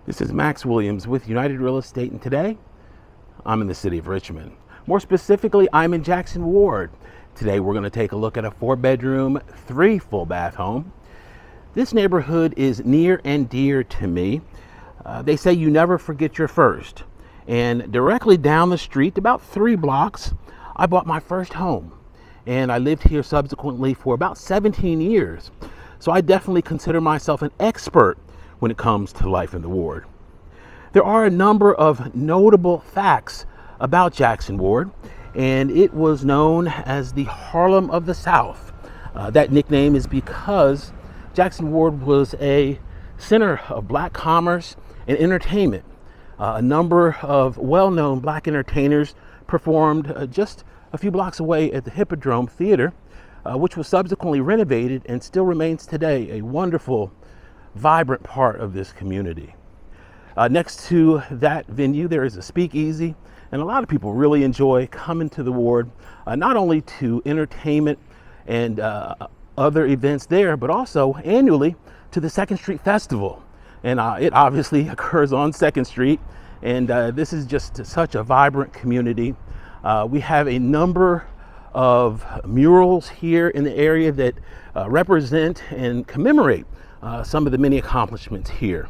This is Max Williams with United Real Estate, and today I'm in the city of Richmond. More specifically, I'm in Jackson Ward. Today we're going to take a look at a 4-bedroom, 3 full bath home. This neighborhood is near and dear to me. They say you never forget your first. And directly down the street, about 3 blocks, I bought my first home. And I lived here subsequently for about 17 years. So I definitely consider myself an expert when it comes to life in the ward. There are a number of notable facts about Jackson Ward, and it was known as the Harlem of the South. That nickname is because Jackson Ward was a center of black commerce and entertainment. A number of well-known black entertainers performed just a few blocks away at the Hippodrome Theater, which was subsequently renovated and still remains today a wonderful, vibrant part of this community. Next to that venue, there is a speakeasy, and a lot of people really enjoy coming to the ward, not only to entertainment and other events there, but also annually to the 2nd Street Festival. And it obviously occurs on 2nd Street, and this is just such a vibrant community. We have a number of murals here in the area that represent and commemorate some of the many accomplishments here.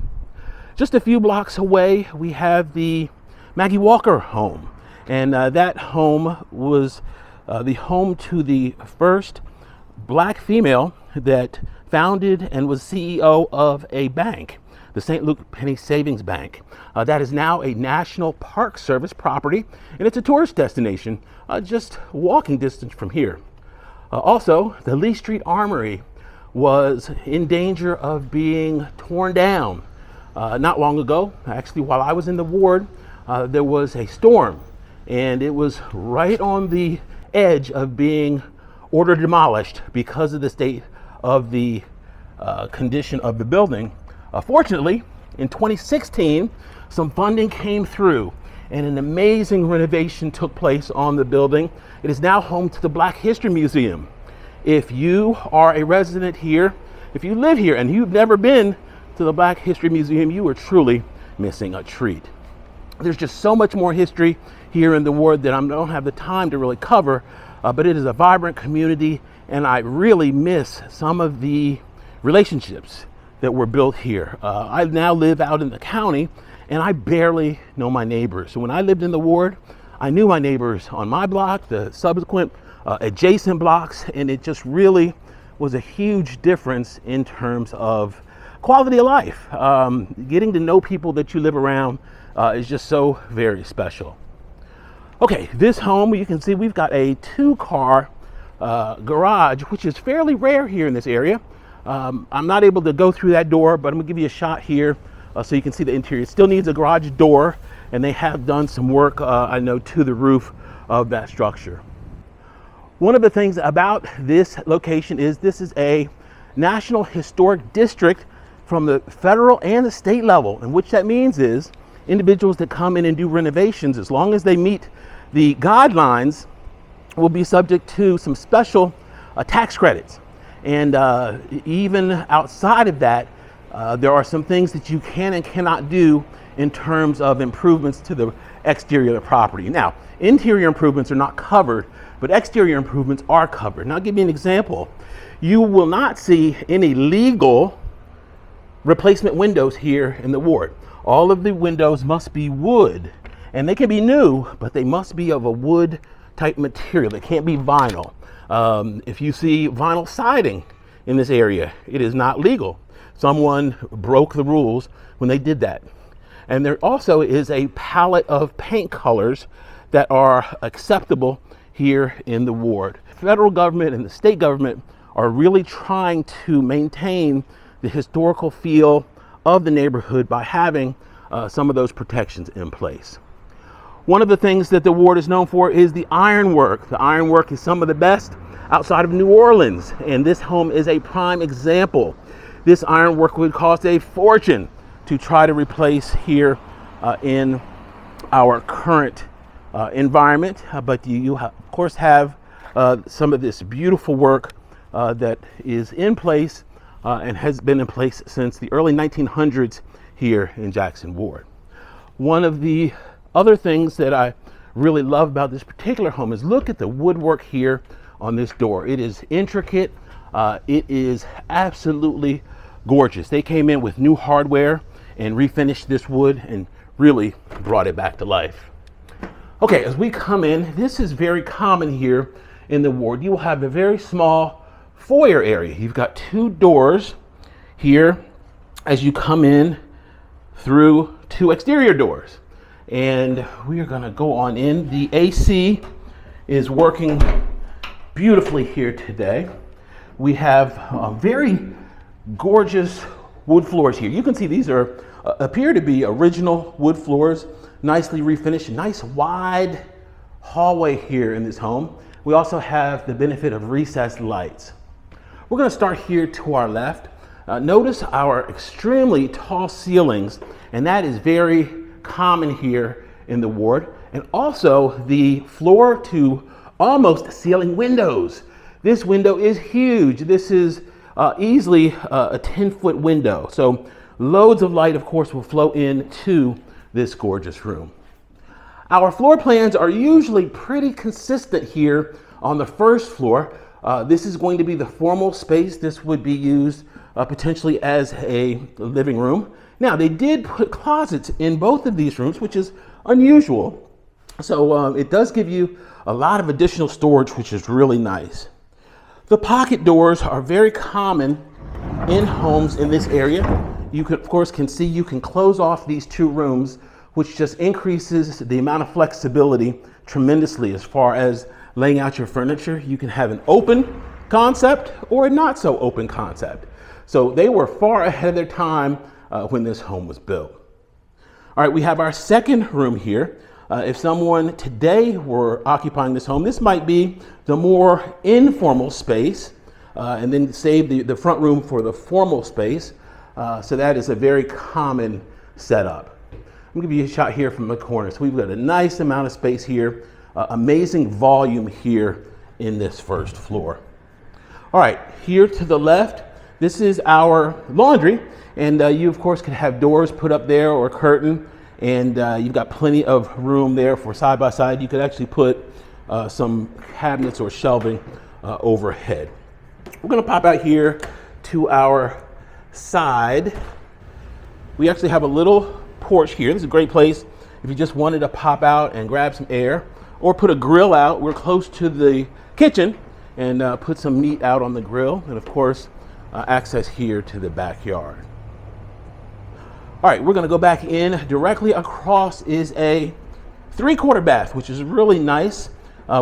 Just a few blocks away, we have the Maggie Walker home, and that home was the home to the first black female that founded and was CEO of a bank, the St. Luke Penny Savings Bank. That is now a National Park Service property, and it's a tourist destination just walking distance from here. Also, the Lee Street Armory was in danger of being torn down not long ago. Actually, while I was in the ward, there was a storm, and it was right on the edge of being ordered demolished because of the state of the condition of the building. Fortunately, in 2016, some funding came through and an amazing renovation took place on the building. It is now home to the Black History Museum. If you are a resident here, if you live here and you've never been to the Black History Museum, you are truly missing a treat. There's just so much more history here in the ward that I don't have the time to really cover, but it is a vibrant community, and I really miss some of the relationships that were built here. I now live out in the county, and I barely know my neighbors. So when I lived in the ward, I knew my neighbors on my block, the subsequent adjacent blocks, and it just really was a huge difference in terms of quality of life. Getting to know people that you live around is just so very special. Okay, this home, you can see we've got a 2-car garage, which is fairly rare here in this area. I'm not able to go through that door, but I'm gonna give you a shot here so you can see the interior. It still needs a garage door, and they have done some work, I know, to the roof of that structure. One of the things about this location is this is a National Historic District from the federal and the state level, and which that means is individuals that come in and do renovations, as long as they meet the guidelines, will be subject to some special tax credits. And even outside of that, there are some things that you can and cannot do in terms of improvements to the exterior of the property. Now, interior improvements are not covered, but exterior improvements are covered. Now, I'll give you an example. You will not see any legal replacement windows here in the ward. All of the windows must be wood, and they can be new, but they must be of a wood type material. They can't be vinyl. If you see vinyl siding in this area, it is not legal. Someone broke the rules when they did that. And there also is a palette of paint colors that are acceptable here in the ward. Federal government and the state government are really trying to maintain the historical feel of the neighborhood by having some of those protections in place. One of the things that the ward is known for is the ironwork. The ironwork is some of the best outside of New Orleans, and this home is a prime example. This ironwork would cost a fortune to try to replace here in our current environment, but you of course have some of this beautiful work that is in place and has been in place since the early 1900s here in Jackson Ward. One of the other things that I really love about this particular home is look at the woodwork here on this door. It is intricate. It is absolutely gorgeous. They came in with new hardware and refinished this wood and really brought it back to life. Okay, as we come in, this is very common here in the ward. You will have a very small foyer area. You've got two doors here as you come in through two exterior doors. And we are gonna go on in. The AC is working beautifully here today. We have very gorgeous wood floors here. You can see these are appear to be original wood floors, nicely refinished, nice wide hallway here in this home. We also have the benefit of recessed lights. We're going to start here to our left. Notice our extremely tall ceilings, and that is very common here in the ward. And also the floor to almost ceiling windows. This window is huge. This is easily a 10-foot window. So loads of light, of course, will flow into this gorgeous room. Our floor plans are usually pretty consistent here on the first floor. This is going to be the formal space. This would be used potentially as a living room. Now, they did put closets in both of these rooms, which is unusual. So it does give you a lot of additional storage, which is really nice. The pocket doors are very common in homes in this area. You can, of course, see you can close off these two rooms, which just increases the amount of flexibility tremendously as far as laying out your furniture. You can have an open concept or a not so open concept. So they were far ahead of their time when this home was built. All right, we have our second room here. If someone today were occupying this home, this might be the more informal space and then save the front room for the formal space. So that is a very common setup. I'm gonna give you a shot here from the corner. So we've got a nice amount of space here, amazing volume here in this first floor. All right, here to the left, this is our laundry. And you, of course, could have doors put up there or a curtain. And you've got plenty of room there for side by side. You could actually put some cabinets or shelving overhead. We're gonna pop out here to our side. We actually have a little porch here. This is a great place if you just wanted to pop out and grab some air or put a grill out. We're close to the kitchen and put some meat out on the grill. And of course, access here to the backyard. All right, we're gonna go back in. Directly across is a 3/4 bath, which is really nice.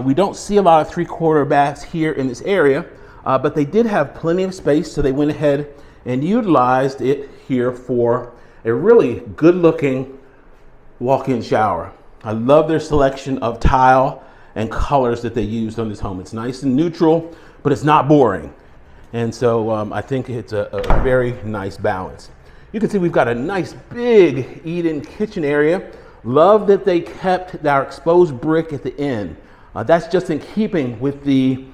We don't see a lot of 3/4 baths here in this area, but they did have plenty of space, so they went ahead and utilized it here for a really good looking walk-in shower. I love their selection of tile and colors that they used on this home. It's nice and neutral, but it's not boring. And so I think it's a very nice balance. You can see we've got a nice big eat-in kitchen area. Love that they kept our exposed brick at the end. That's just in keeping with the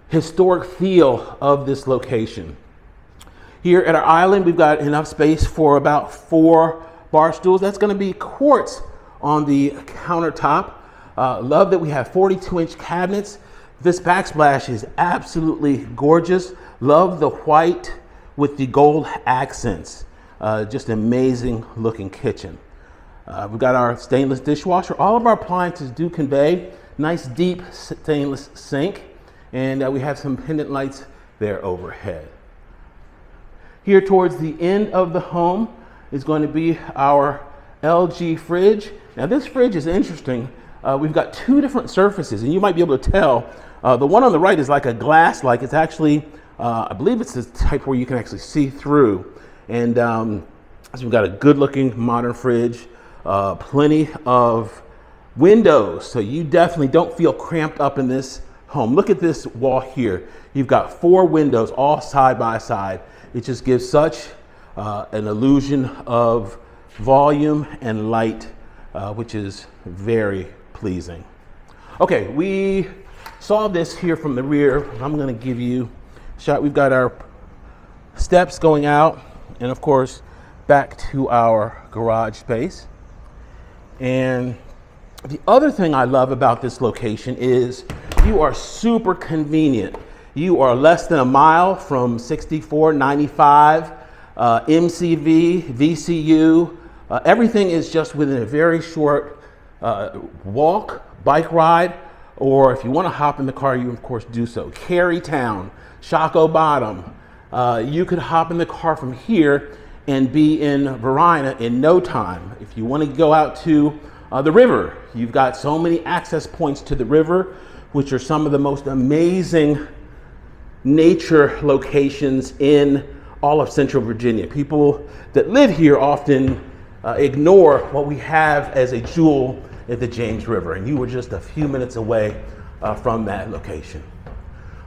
historic feel of this location. Here at our island, we've got enough space for about 4 bar stools. That's gonna be quartz on the countertop. Love that we have 42-inch cabinets. This backsplash is absolutely gorgeous. Love the white with the gold accents. Just an amazing looking kitchen. We've got our stainless dishwasher. All of our appliances do convey nice deep stainless sink, and we have some pendant lights there overhead. Here towards the end of the home is going to be our LG fridge. Now this fridge is interesting. We've got 2 different surfaces, and you might be able to tell. The one on the right is like a glass, like it's actually, I believe it's the type where you can actually see through. And so we've got a good looking modern fridge, plenty of windows. So you definitely don't feel cramped up in this home. Look at this wall here. You've got 4 windows all side by side. It just gives such an illusion of volume and light, which is very pleasing. Okay, we saw this here from the rear. I'm gonna give you a shot. We've got our steps going out, and of course, back to our garage space. And the other thing I love about this location is you are super convenient. You are less than a mile from 64, 95, MCV, VCU. Everything is just within a very short walk, bike ride, or if you want to hop in the car, you of course do so. Carytown, Shockoe Bottom. You could hop in the car from here and be in Verina in no time. If you want to go out to the river, you've got so many access points to the river, which are some of the most amazing nature locations in all of Central Virginia. People that live here often ignore what we have as a jewel at the James River, and you were just a few minutes away from that location.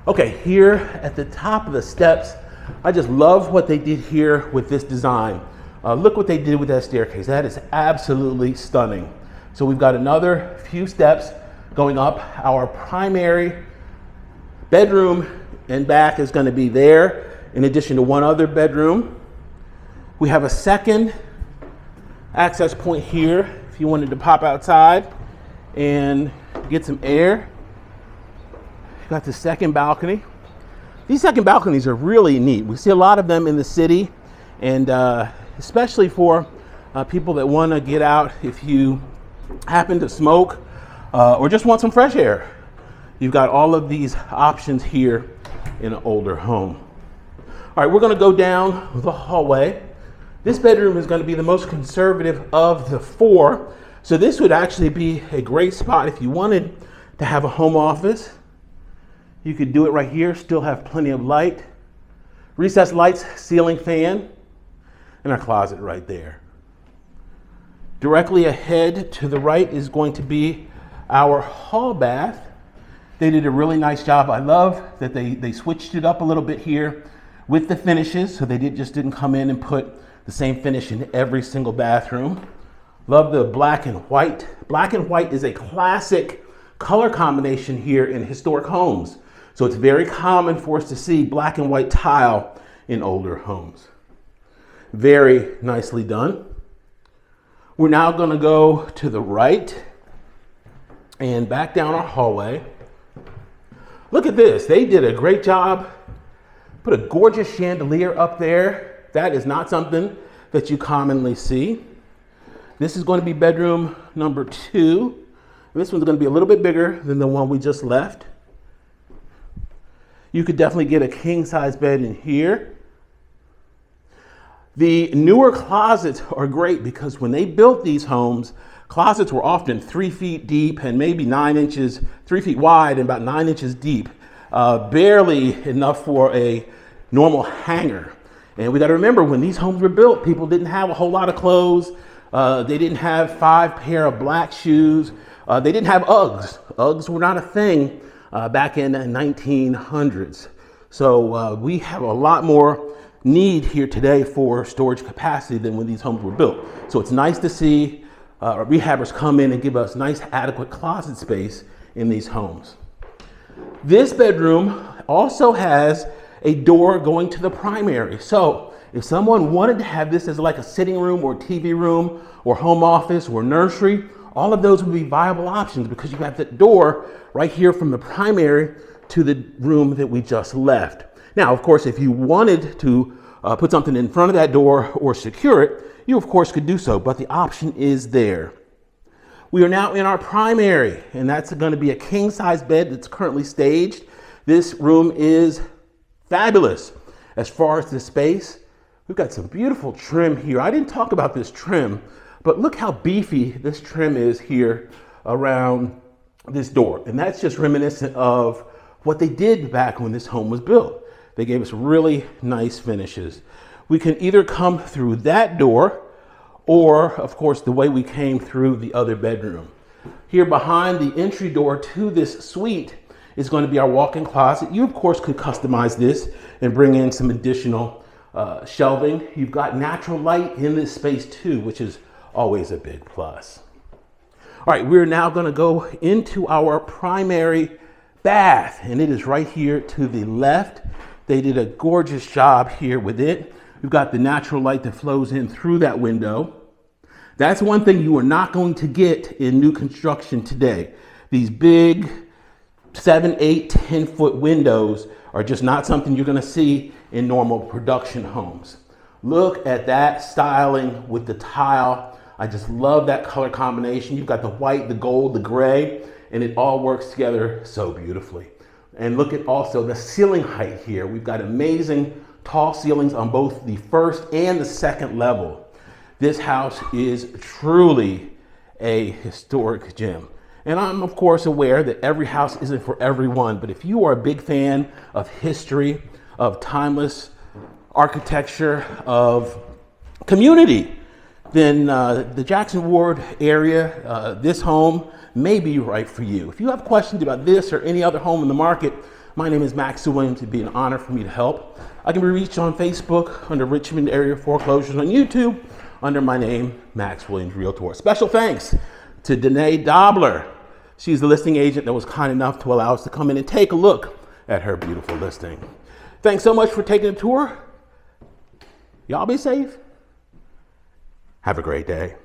Okay, here at the top of the steps, I just love what they did here with this design. Look what they did with that staircase. That is absolutely stunning. So we've got another few steps going up. Our primary bedroom and bath is going to be there, in addition to one other bedroom. We have a second access point here if you wanted to pop outside and get some air. You've got the second balcony. These second balconies are really neat. We see a lot of them in the city, and especially for people that want to get out if you happen to smoke or just want some fresh air. You've got all of these options here in an older home. All right, we're going to go down the hallway. This bedroom is going to be the most conservative of the four, so this would actually be a great spot if you wanted to have a home office. You could do it right here, still have plenty of light. Recessed lights, ceiling fan, and our closet right there. Directly ahead to the right is going to be our hall bath. They did a really nice job. I love that they switched it up a little bit here with the finishes, so they didn't come in and put the same finish in every single bathroom. Love the black and white. Black and white is a classic color combination here in historic homes. So it's very common for us to see black and white tile in older homes. Very nicely done. We're now going to go to the right and back down our hallway. Look at this. They did a great job. Put a gorgeous chandelier up there. That is not something that you commonly see. This is going to be bedroom number 2. This one's going to be a little bit bigger than the one we just left. You could definitely get a king size bed in here. The newer closets are great because when they built these homes, closets were often 3 feet deep and maybe 3 feet wide and about 9 inches deep. Barely enough for a normal hanger. And we got to remember, when these homes were built, people didn't have a whole lot of clothes. They didn't have 5 pair of black shoes. They didn't have Uggs. Uggs were not a thing back in the 1900s. So we have a lot more need here today for storage capacity than when these homes were built. So it's nice to see rehabbers come in and give us nice, adequate closet space in these homes. This bedroom also has a door going to the primary. So if someone wanted to have this as like a sitting room or TV room or home office or nursery, all of those would be viable options because you have that door right here from the primary to the room that we just left. Now, of course, if you wanted to put something in front of that door or secure it, you of course could do so, but the option is there. We are now in our primary, and that's going to be a king size bed that's currently staged. This room is fabulous as far as the space. We've got some beautiful trim here. I didn't talk about this trim, but look how beefy this trim is here around this door. And that's just reminiscent of what they did back when this home was built. They gave us really nice finishes. We can either come through that door or, of course, the way we came through the other bedroom. Here behind the entry door to this suite is going to be our walk-in closet. You, of course, could customize this and bring in some additional shelving. You've got natural light in this space too, which is always a big plus. All right, we're now going to go into our primary bath, and it is right here to the left. They did a gorgeous job here with it. We've got the natural light that flows in through that window. That's one thing you are not going to get in new construction today. These big 7, 8, 10-foot windows are just not something you're going to see in normal production homes. Look at that styling with the tile. I just love that color combination. You've got the white, the gold, the gray, and it all works together so beautifully. And look at also the ceiling height here. We've got amazing tall ceilings on both the first and the second level. This house is truly a historic gem. And I'm of course aware that every house isn't for everyone, but if you are a big fan of history, of timeless architecture, of community, then the Jackson Ward area, this home may be right for you. If you have questions about this or any other home in the market, my name is Max Williams. It'd be an honor for me to help. I can be reached on Facebook under Richmond Area Foreclosures, on YouTube under my name, Max Williams Realtor. Special thanks to Danae Dobler. She's the listing agent that was kind enough to allow us to come in and take a look at her beautiful listing. Thanks so much for taking a tour. Y'all be safe. Have a great day.